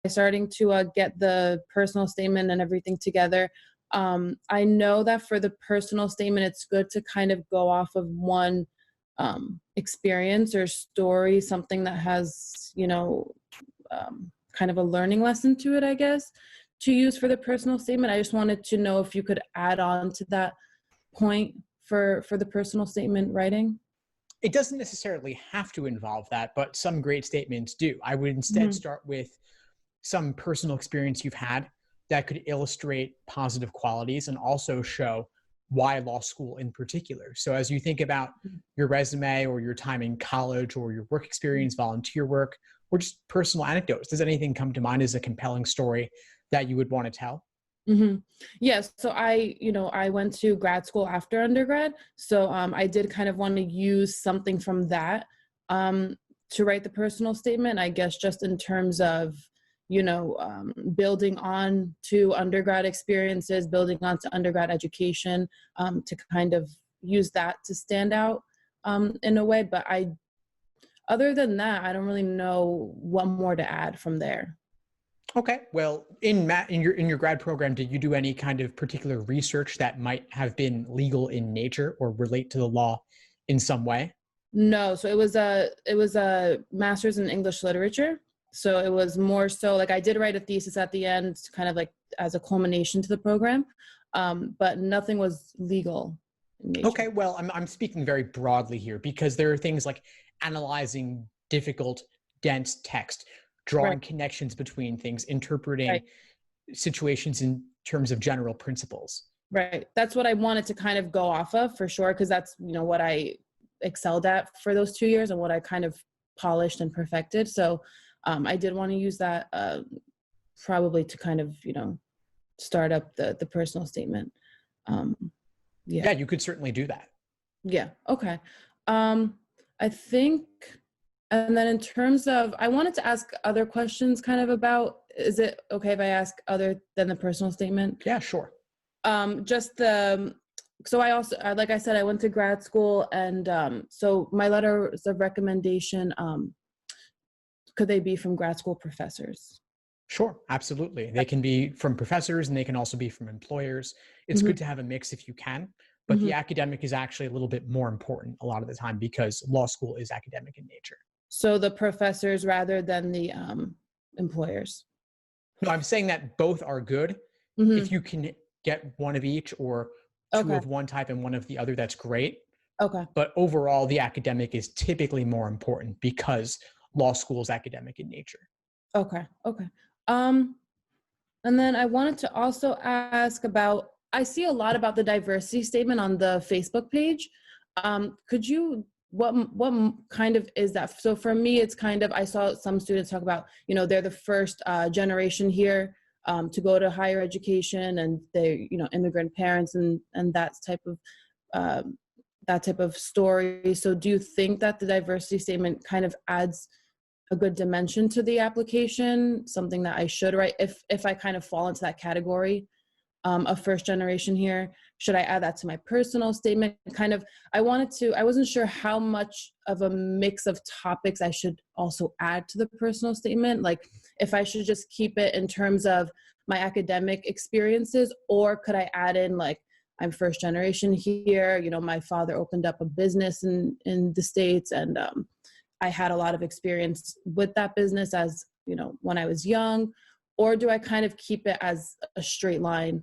Starting to get the personal statement and everything together. I know that for the personal statement, it's good to kind of go off of one experience or story, something that has, kind of a learning lesson to it, I guess, to use for the personal statement. I just wanted to know if you could add on to that point for the personal statement writing. It doesn't necessarily have to involve that, but some great statements do. I would instead start with some personal experience you've had that could illustrate positive qualities and also show why law school in particular. So as you think about your resume or your time in college or your work experience, volunteer work, or just personal anecdotes, does anything come to mind as a compelling story that you would want to tell? Yes. So I went to grad school after undergrad. So I did kind of want to use something from that to write the personal statement, I guess, just in terms of, building on to undergrad experiences, building on to undergrad education, to kind of use that to stand out in a way. But other than that, I don't really know what more to add from there. Okay. Well, in your grad program, did you do any kind of particular research that might have been legal in nature or relate to the law in some way? No, so it was a master's in English literature. So it was more so like I did write a thesis at the end, kind of like as a culmination to the program, but nothing was legal in nature. Okay. Well, I'm speaking very broadly here because there are things like analyzing difficult, dense text, drawing connections between things, interpreting situations in terms of general principles. Right. That's what I wanted to kind of go off of for sure, because that's, what I excelled at for those 2 years and what I kind of polished and perfected. So I did want to use that probably to kind of, start up the personal statement. Yeah, you could certainly do that. Yeah. Okay. I think, and then in terms of, I wanted to ask other questions kind of about, is it okay if I ask other than the personal statement? Yeah, sure. So I also, like I said, I went to grad school, and so my letters of recommendation, could they be from grad school professors? Sure, absolutely. They can be from professors and they can also be from employers. It's good to have a mix if you can, but the academic is actually a little bit more important a lot of the time because law school is academic in nature. So the professors rather than the employers? No, I'm saying that both are good. If you can get one of each or two of one type and one of the other, that's great. Okay. But overall, the academic is typically more important because law school is academic in nature. Okay. And then I wanted to also ask about, I see a lot about the diversity statement on the Facebook page. What kind of is that? So for me, it's kind of, I saw some students talk about, they're the first generation here to go to higher education, and they, immigrant parents and that type of story. So do you think that the diversity statement kind of adds a good dimension to the application, something that I should write if I kind of fall into that category of first generation here? Should I add that to my personal statement? I wasn't sure how much of a mix of topics I should also add to the personal statement. Like if I should just keep it in terms of my academic experiences, or could I add in like, I'm first generation here, my father opened up a business in the States, and I had a lot of experience with that business as, when I was young? Or do I kind of keep it as a straight line,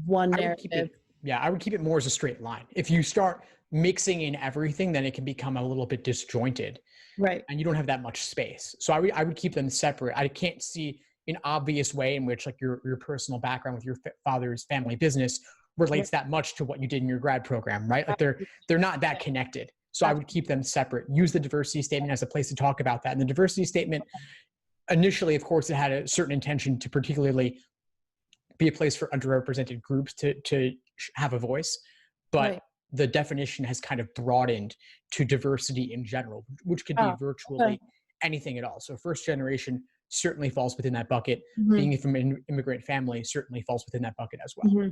one narrative? I would keep it more as a straight line. If you start mixing in everything, then it can become a little bit disjointed. Right. And you don't have that much space. So I would keep them separate. I can't see an obvious way in which like your personal background with your father's family business relates that much to what you did in your grad program, right? Like they're not that connected. So I would keep them separate. Use the diversity statement as a place to talk about that. And the diversity statement, initially, of course, it had a certain intention to particularly be a place for underrepresented groups to have a voice. But the definition has kind of broadened to diversity in general, which could be virtually anything at all. So first generation certainly falls within that bucket. Being from an immigrant family certainly falls within that bucket as well.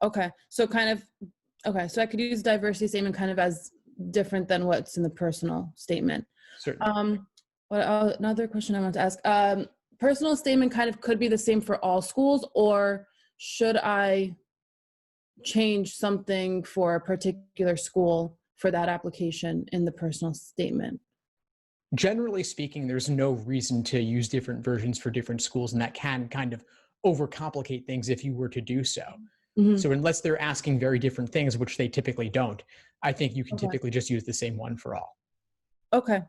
Okay. So so I could use diversity statement kind of as different than what's in the personal statement. Certainly. Another question I want to ask, personal statement kind of could be the same for all schools, or should I change something for a particular school for that application in the personal statement? Generally speaking, there's no reason to use different versions for different schools, and that can kind of overcomplicate things if you were to do so. Mhm. So unless they're asking very different things, which they typically don't, I think you can Okay. typically just use the same one for all. Okay.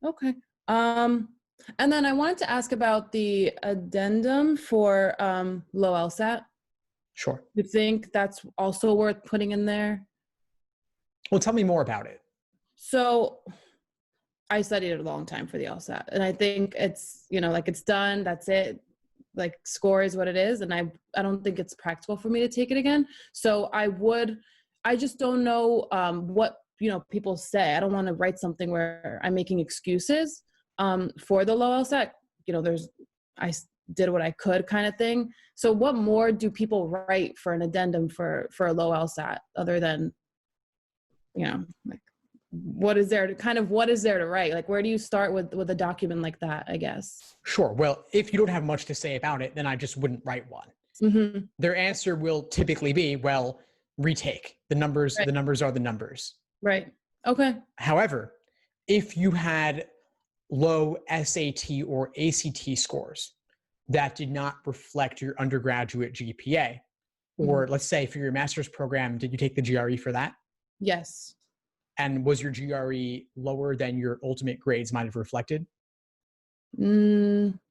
Okay. And then I wanted to ask about the addendum for low LSAT. Sure. You think that's also worth putting in there? Well, tell me more about it. So I studied it a long time for the LSAT, and I think it's, like it's done, that's it. Like, score is what it is, and I don't think it's practical for me to take it again. So I just don't know what people say. I don't want to write something where I'm making excuses for the low LSAT. I did what I could kind of thing. So what more do people write for an addendum for a low LSAT other than, like, what is there to write? Like, where do you start with a document like that, I guess? Sure. Well, if you don't have much to say about it, then I just wouldn't write one. Mm-hmm. Their answer will typically be, well, retake. The numbers, Right. the numbers are the numbers. Right. Okay. However, if you had low SAT or ACT scores that did not reflect your undergraduate GPA, or let's say for your master's program, did you take the GRE for that? Yes. And was your GRE lower than your ultimate grades might have reflected?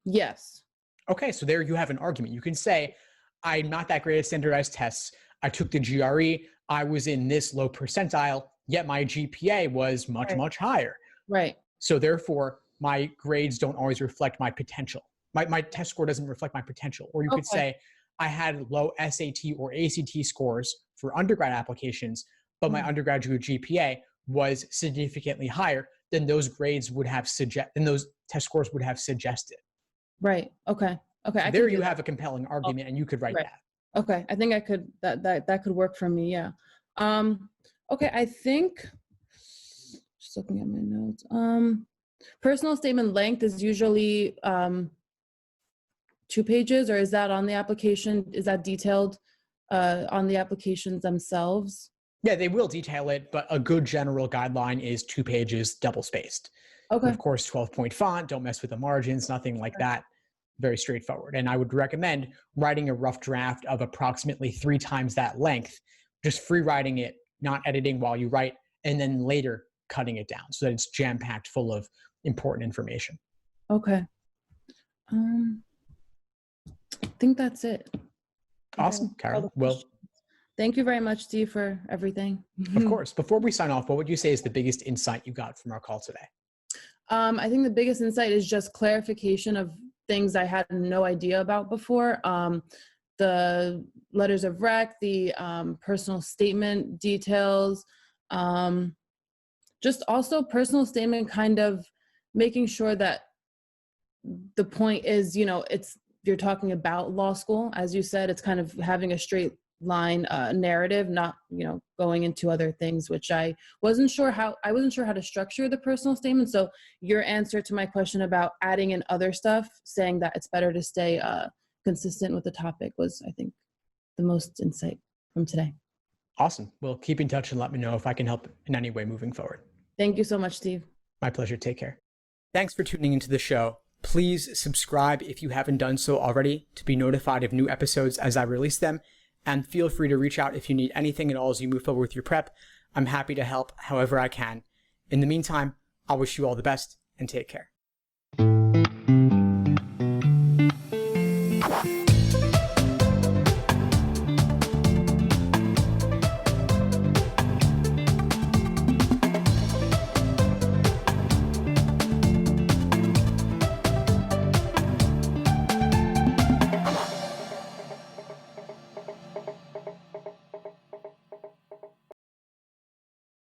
Yes. Okay, so there you have an argument. You can say, I'm not that great at standardized tests. I took the GRE. I was in this low percentile, yet my GPA was much, Right. much higher. Right. So therefore, my grades don't always reflect my potential. My test score doesn't reflect my potential. Or you could say, I had low SAT or ACT scores for undergrad applications, but my undergraduate GPA was significantly higher than those grades would have than those test scores would have suggested. Right. Okay. Okay. There you have a compelling argument, and you could write Right. that. Okay. I think I could, that could work for me. Yeah. Okay. I think, just looking at my notes, personal statement length is usually 2 pages, or is that on the application? Is that detailed on the applications themselves? Yeah, they will detail it, but a good general guideline is 2 pages, double spaced. Okay. And of course, 12-point font, don't mess with the margins, nothing like that. Very straightforward. And I would recommend writing a rough draft of approximately 3 times that length, just free writing it, not editing while you write, and then later cutting it down so that it's jam-packed full of important information. Okay. I think that's it. Awesome, Carol. Well, thank you very much, Steve, for everything. Of course. Before we sign off, what would you say is the biggest insight you got from our call today? I think the biggest insight is just clarification of things I had no idea about before. The letters of rec, the personal statement details, just also personal statement, kind of making sure that the point is, you're talking about law school. As you said, it's kind of having a straight line narrative, not going into other things, which I wasn't sure how to structure the personal statement. So your answer to my question about adding in other stuff, saying that it's better to stay consistent with the topic, was, I think, the most insight from today. Awesome. Well, keep in touch and let me know if I can help in any way moving forward. Thank you so much, Steve. My pleasure. Take care. Thanks for tuning into the show. Please subscribe if you haven't done so already to be notified of new episodes as I release them. And feel free to reach out if you need anything at all as you move forward with your prep. I'm happy to help however I can. In the meantime, I'll wish you all the best and take care.